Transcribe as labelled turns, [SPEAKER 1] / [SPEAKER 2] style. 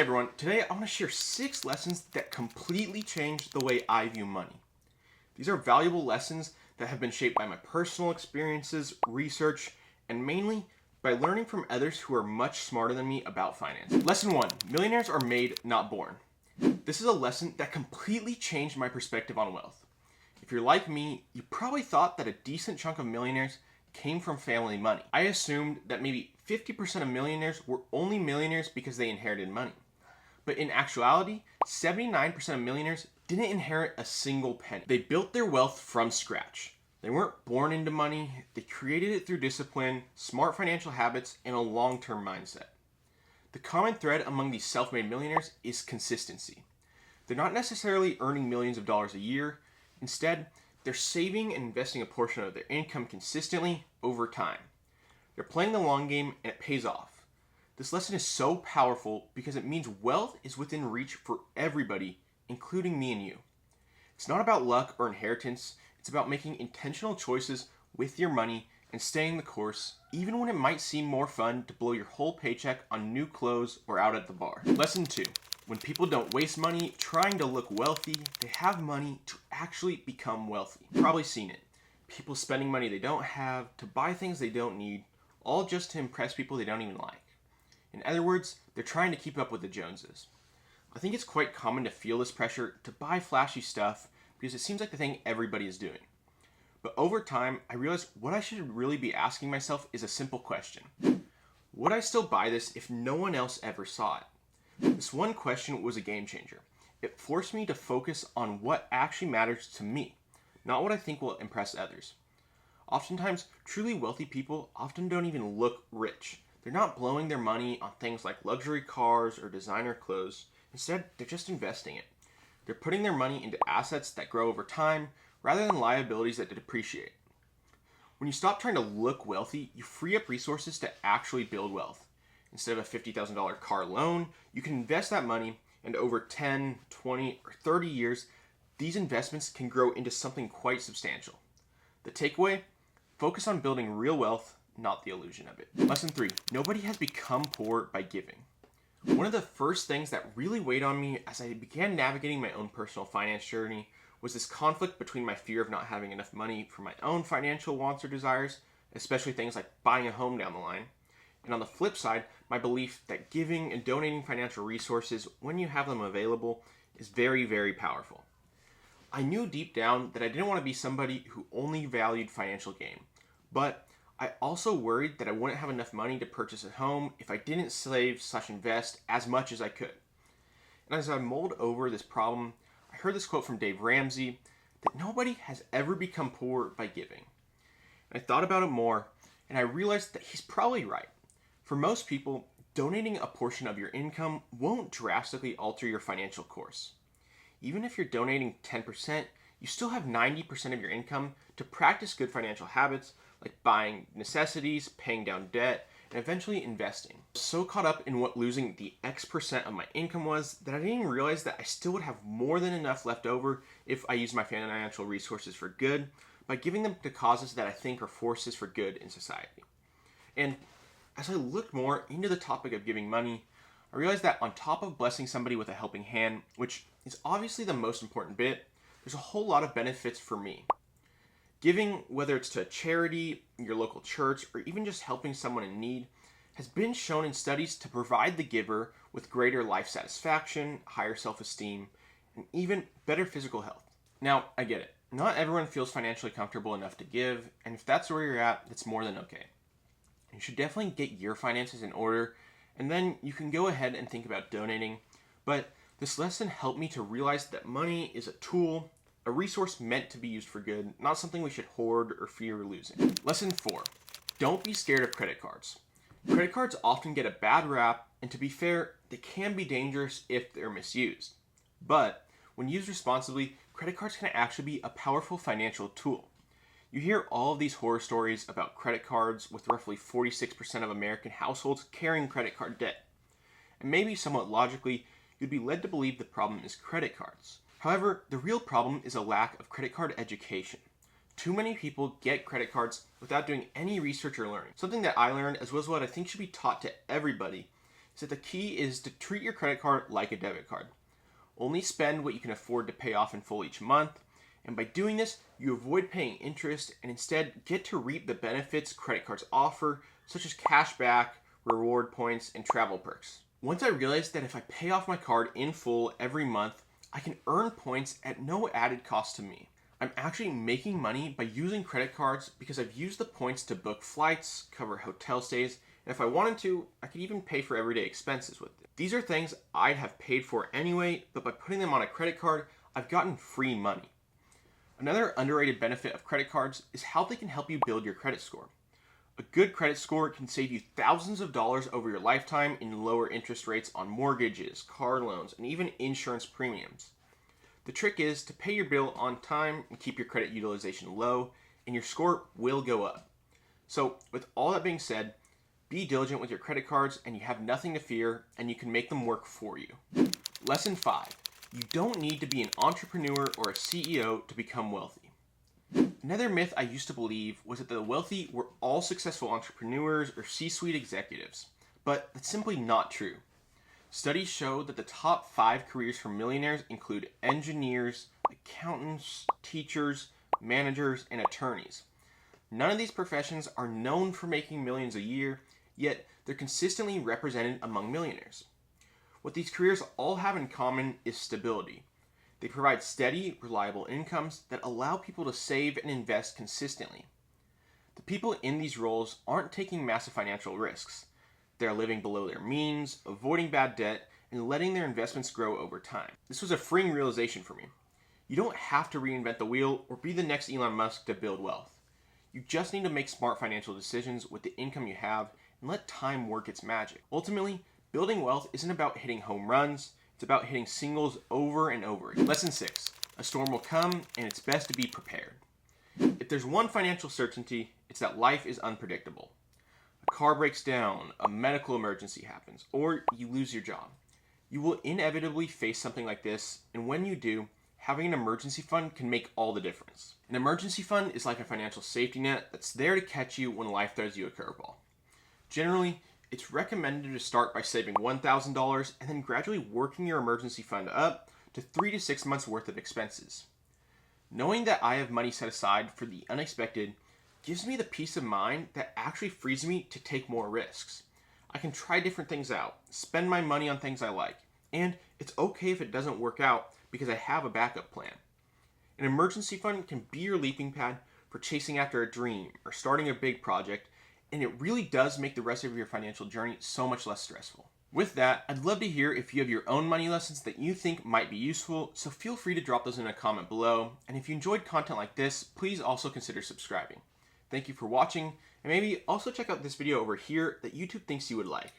[SPEAKER 1] everyone, today I want to share 6 lessons that completely changed the way I view money. These are valuable lessons that have been shaped by my personal experiences, research, and mainly by learning from others who are much smarter than me about finance. Lesson 1, millionaires are made, not born. This is a lesson that completely changed my perspective on wealth. If you're like me, you probably thought that a decent chunk of millionaires came from family money. I assumed that maybe 50% of millionaires were only millionaires because they inherited money. But in actuality, 79% of millionaires didn't inherit a single penny. They built their wealth from scratch. They weren't born into money, they created it through discipline, smart financial habits, and a long-term mindset. The common thread among these self-made millionaires is consistency. They're not necessarily earning millions of dollars a year. Instead, they're saving and investing a portion of their income consistently over time. They're playing the long game and it pays off. This lesson is so powerful because it means wealth is within reach for everybody, including me and you. It's not about luck or inheritance, it's about making intentional choices with your money and staying the course, even when it might seem more fun to blow your whole paycheck on new clothes or out at the bar. Lesson 2. When people don't waste money trying to look wealthy, they have money to actually become wealthy. You've probably seen it. People spending money they don't have to buy things they don't need, all just to impress people they don't even like. In other words, they're trying to keep up with the Joneses. I think it's quite common to feel this pressure to buy flashy stuff because it seems like the thing everybody is doing. But over time, I realized what I should really be asking myself is a simple question. Would I still buy this if no one else ever saw it? This one question was a game changer. It forced me to focus on what actually matters to me, not what I think will impress others. Oftentimes, truly wealthy people often don't even look rich. They're not blowing their money on things like luxury cars or designer clothes. Instead, they're just investing it. They're putting their money into assets that grow over time rather than liabilities that depreciate. When you stop trying to look wealthy, you free up resources to actually build wealth. Instead of a $50,000 car loan, you can invest that money, and over 10, 20, or 30 years, these investments can grow into something quite substantial. The takeaway? Focus on building real wealth, not the illusion of it. Lesson 3. Nobody has become poor by giving. One of the first things that really weighed on me as I began navigating my own personal finance journey was this conflict between my fear of not having enough money for my own financial wants or desires, especially things like buying a home down the line, and on the flip side, my belief that giving and donating financial resources when you have them available is very, very powerful. I knew deep down that I didn't want to be somebody who only valued financial gain, but I also worried that I wouldn't have enough money to purchase a home if I didn't save/invest as much as I could. And as I mulled over this problem, I heard this quote from Dave Ramsey that nobody has ever become poor by giving. And I thought about it more, and I realized that he's probably right. For most people, donating a portion of your income won't drastically alter your financial course. Even if you're donating 10%, you still have 90% of your income to practice good financial habits like buying necessities, paying down debt, and eventually investing. I was so caught up in what losing the X% of my income was that I didn't even realize that I still would have more than enough left over if I used my financial resources for good by giving them to causes that I think are forces for good in society. And as I looked more into the topic of giving money, I realized that on top of blessing somebody with a helping hand, which is obviously the most important bit, there's a whole lot of benefits for me. Giving, whether it's to a charity, your local church, or even just helping someone in need, has been shown in studies to provide the giver with greater life satisfaction, higher self-esteem, and even better physical health. Now, I get it. Not everyone feels financially comfortable enough to give, and if that's where you're at, that's more than okay. You should definitely get your finances in order, and then you can go ahead and think about donating. But this lesson helped me to realize that money is a tool, a resource meant to be used for good, not something we should hoard or fear losing. Lesson 4. Don't be scared of credit cards. Credit cards often get a bad rap, and to be fair, they can be dangerous if they're misused. But when used responsibly, credit cards can actually be a powerful financial tool. You hear all of these horror stories about credit cards, with roughly 46% of American households carrying credit card debt. And maybe somewhat logically, you'd be led to believe the problem is credit cards. However, the real problem is a lack of credit card education. Too many people get credit cards without doing any research or learning. Something that I learned, as well as what I think should be taught to everybody, is that the key is to treat your credit card like a debit card. Only spend what you can afford to pay off in full each month, and by doing this, you avoid paying interest and instead get to reap the benefits credit cards offer, such as cash back, reward points, and travel perks. Once I realized that if I pay off my card in full every month, I can earn points at no added cost to me. I'm actually making money by using credit cards because I've used the points to book flights, cover hotel stays, and if I wanted to, I could even pay for everyday expenses with it. These are things I'd have paid for anyway, but by putting them on a credit card, I've gotten free money. Another underrated benefit of credit cards is how they can help you build your credit score. A good credit score can save you thousands of dollars over your lifetime in lower interest rates on mortgages, car loans, and even insurance premiums. The trick is to pay your bill on time and keep your credit utilization low, and your score will go up. So, with all that being said, be diligent with your credit cards and you have nothing to fear, and you can make them work for you. Lesson 5. You don't need to be an entrepreneur or a CEO to become wealthy. Another myth I used to believe was that the wealthy were all successful entrepreneurs or C-suite executives, but that's simply not true. Studies show that the top 5 careers for millionaires include engineers, accountants, teachers, managers, and attorneys. None of these professions are known for making millions a year, yet they're consistently represented among millionaires. What these careers all have in common is stability. They provide steady, reliable incomes that allow people to save and invest consistently. The people in these roles aren't taking massive financial risks. They're living below their means, avoiding bad debt, and letting their investments grow over time. This was a freeing realization for me. You don't have to reinvent the wheel or be the next Elon Musk to build wealth. You just need to make smart financial decisions with the income you have and let time work its magic. Ultimately, building wealth isn't about hitting home runs, it's about hitting singles over and over again. Lesson 6. A storm will come, and it's best to be prepared. If there's one financial certainty, it's that life is unpredictable. A car breaks down, a medical emergency happens, or you lose your job. You will inevitably face something like this, and when you do, having an emergency fund can make all the difference. An emergency fund is like a financial safety net that's there to catch you when life throws you a curveball. Generally, it's recommended to start by saving $1,000 and then gradually working your emergency fund up to 3 to 6 months worth of expenses. Knowing that I have money set aside for the unexpected gives me the peace of mind that actually frees me to take more risks. I can try different things out, spend my money on things I like, and it's okay if it doesn't work out because I have a backup plan. An emergency fund can be your leaping pad for chasing after a dream or starting a big project, and it really does make the rest of your financial journey so much less stressful. With that, I'd love to hear if you have your own money lessons that you think might be useful, so feel free to drop those in a comment below. And if you enjoyed content like this, please also consider subscribing. Thank you for watching, and maybe also check out this video over here that YouTube thinks you would like.